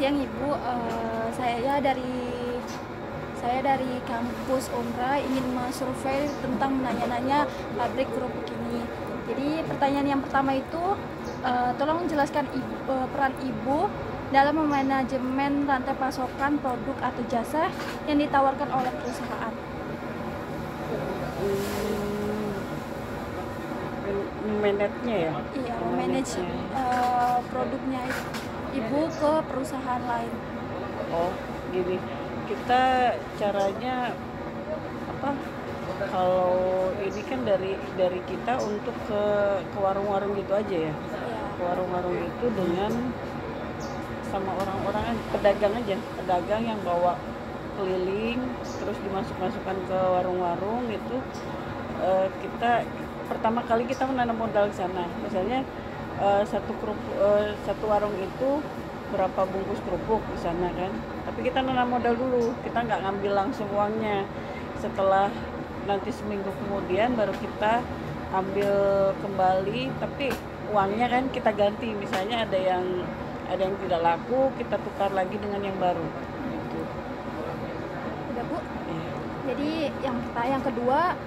siang Ibu. Saya dari kampus Unra ingin survei tentang menanya-nanya pabrik kerupuk ini. Jadi pertanyaan yang pertama itu, tolong jelaskan peran Ibu dalam memanajemen rantai pasokan produk atau jasa yang ditawarkan oleh perusahaan. Manage-nya ya? Iya, memanage produknya Ibu ke perusahaan lain. Oh, gini. Kita caranya apa? Kalau ini kan dari kita untuk ke warung-warung gitu aja ya. Iya. Ke warung-warung itu dengan sama orang-orang pedagang aja, pedagang yang bawa keliling terus dimasukkan ke warung-warung itu. Kita pertama kali kita menanam modal di sana. Misalnya satu warung itu berapa bungkus kerupuk di sana kan. Tapi kita nanam modal dulu, kita nggak ngambil langsung uangnya. Setelah nanti seminggu kemudian baru kita ambil kembali, tapi uangnya kan kita ganti. Misalnya ada yang tidak laku, kita tukar lagi dengan yang baru. Gitu. Udah Bu? Iya. Jadi yang kedua,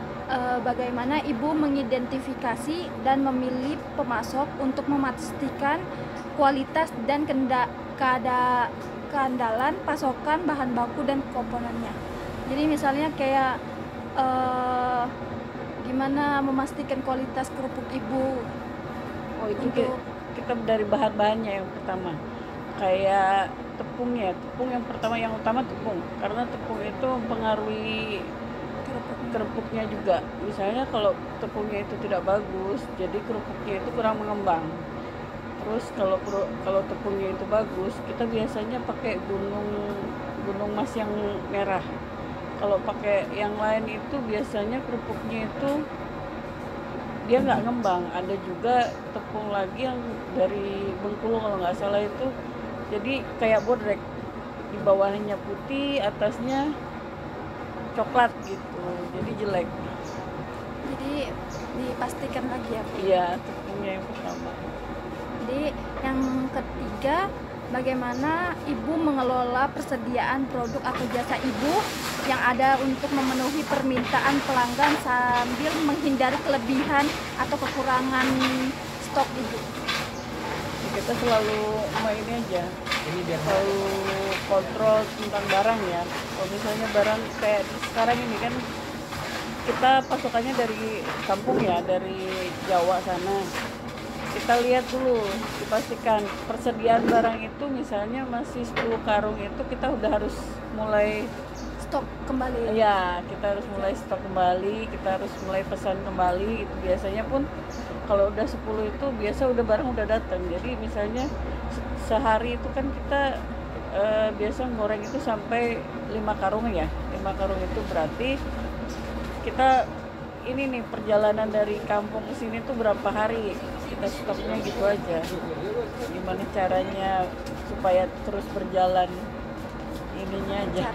bagaimana Ibu mengidentifikasi dan memilih pemasok untuk memastikan kualitas dan keandalan pasokan bahan baku dan komponennya. Jadi misalnya kayak gimana memastikan kualitas kerupuk Ibu. Oh, itu Untuk kita dari bahan-bahannya yang pertama. Kayak tepung yang pertama, yang utama tepung. Karena tepung itu mempengaruhi kerupuknya juga. Misalnya kalau tepungnya itu tidak bagus, jadi kerupuknya itu kurang mengembang. Terus kalau tepungnya itu bagus, kita biasanya pakai gunung mas yang merah. Kalau pakai yang lain itu biasanya kerupuknya itu dia nggak ngembang. Ada juga tepung lagi yang dari Bengkulu kalau nggak salah itu, jadi kayak bodrek, di bawahnya putih, atasnya coklat gitu, jadi jelek. jadi dipastikan lagi ya Bu. Iya, tepungnya yang pertama. Jadi yang ketiga, bagaimana Ibu mengelola persediaan produk atau jasa Ibu yang ada untuk memenuhi permintaan pelanggan sambil menghindari kelebihan atau kekurangan stok Ibu. Kita selalu ini aja, selalu kontrol tentang barang ya. Kalau misalnya barang kayak sekarang ini kan kita pasokannya dari kampung ya, dari Jawa sana. Kita lihat dulu, dipastikan persediaan barang itu misalnya masih 10 karung itu kita udah harus mulai Stok kembali. ya, kita harus mulai stok kembali, kita harus mulai pesan kembali. Itu biasanya pun kalau udah 10 itu biasa udah barang udah datang. Jadi misalnya sehari itu kan kita biasa goreng itu sampai 5 karung ya. 5 karung itu berarti kita ini nih perjalanan dari kampung ke sini tuh berapa hari, kita stoknya gitu aja. Gimana caranya supaya terus berjalan ininya aja.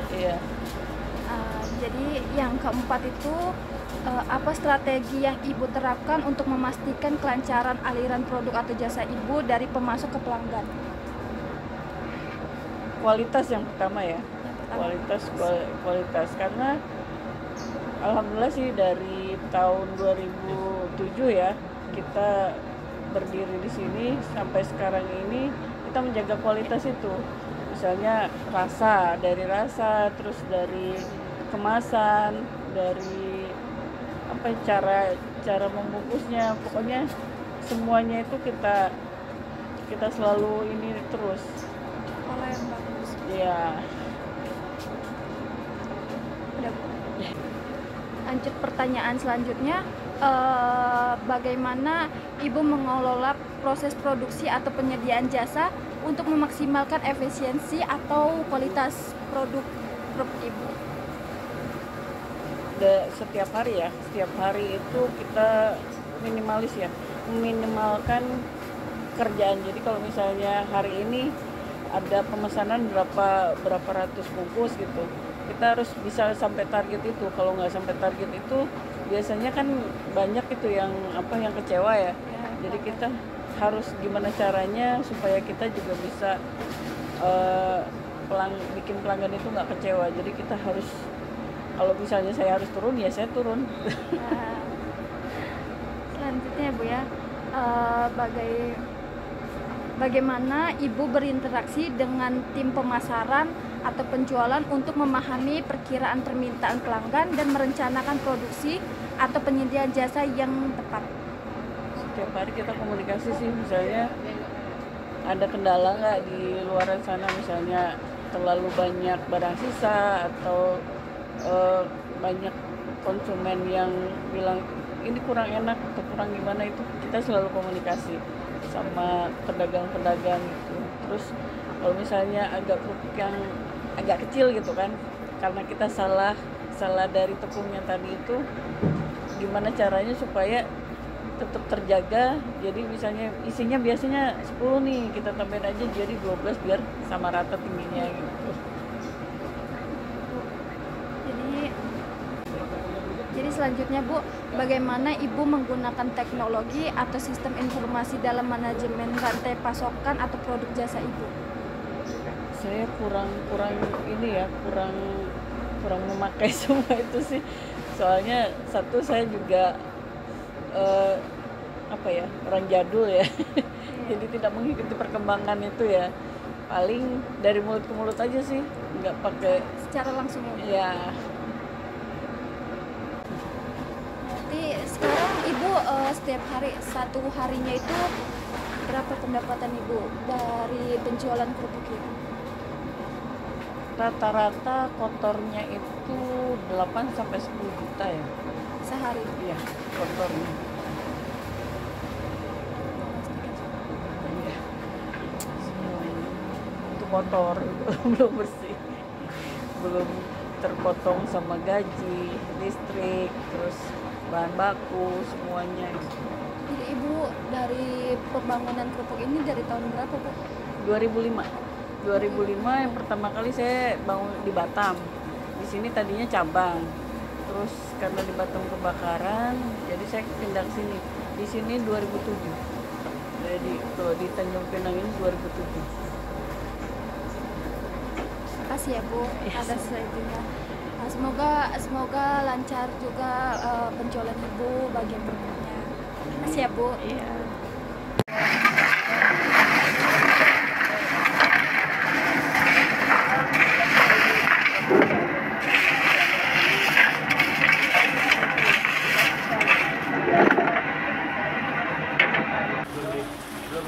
Iya. Jadi yang keempat itu, apa strategi yang Ibu terapkan untuk memastikan kelancaran aliran produk atau jasa Ibu dari pemasok ke pelanggan? Kualitas yang pertama ya. Kualitas karena alhamdulillah sih dari tahun 2007 ya kita berdiri di sini sampai sekarang ini kita menjaga kualitas itu. Misalnya dari rasa, terus dari kemasan, dari cara membungkusnya, pokoknya semuanya itu kita selalu ini terus. Pola yang bagus. Ya. Udah Bu. Lanjut pertanyaan selanjutnya, bagaimana Ibu mengelola proses produksi atau penyediaan jasa untuk memaksimalkan efisiensi atau kualitas produk Ibu? Setiap hari itu kita meminimalkan kerjaan. Jadi kalau misalnya hari ini ada pemesanan berapa ratus bungkus gitu, kita harus bisa sampai target itu. Kalau nggak sampai target itu biasanya kan banyak itu yang kecewa ya. Jadi kita harus gimana caranya supaya kita juga bisa eh, bikin pelanggan itu nggak kecewa. Jadi kita harus, kalau misalnya saya harus turun ya saya turun. Nah, selanjutnya Bu ya, bagaimana Ibu berinteraksi dengan tim pemasaran atau penjualan untuk memahami perkiraan permintaan pelanggan dan merencanakan produksi atau penyediaan jasa yang tepat? Setiap hari kita komunikasi sih, misalnya ada kendala nggak di luar sana, misalnya terlalu banyak barang sisa atau banyak konsumen yang bilang ini kurang enak atau kurang gimana, itu kita selalu komunikasi sama pedagang-pedagang gitu. Terus kalau misalnya agak kerupuk yang agak kecil gitu kan, karena kita salah dari tepungnya tadi itu, gimana caranya supaya tetap terjaga. Jadi misalnya isinya biasanya 10 nih, kita tambahin aja jadi 12 biar sama rata tingginya gitu. Jadi selanjutnya Bu, bagaimana Ibu menggunakan teknologi atau sistem informasi dalam manajemen rantai pasokan atau produk jasa Ibu? Saya kurang ini ya, kurang memakai semua itu sih. Soalnya satu, saya juga orang jadul ya. Jadi tidak mengikuti perkembangan itu ya. Paling dari mulut ke mulut aja sih, nggak pakai secara langsung ya. Berarti sekarang Ibu setiap hari, satu harinya itu berapa pendapatan Ibu dari penjualan kerupuk itu? Rata-rata kotornya itu 8 sampai 10 juta ya sehari? Iya, kotornya. Iya. Itu kotor, belum bersih, belum terpotong sama gaji, listrik, terus bahan baku, semuanya. Jadi Ibu dari pembangunan kerupuk ini dari tahun berapa Bu? 2005 yang pertama kali saya bangun di Batam. Di sini tadinya cabang. Terus karena di Batam kebakaran, jadi saya pindah ke sini. Di sini 2007. Jadi tuh di Tanjung Pinang ini 2007. Makasih ya Bu atas itunya. Semoga lancar juga penjualan Ibu bagian berikutnya. Makasih ya Bu. Iya. Belum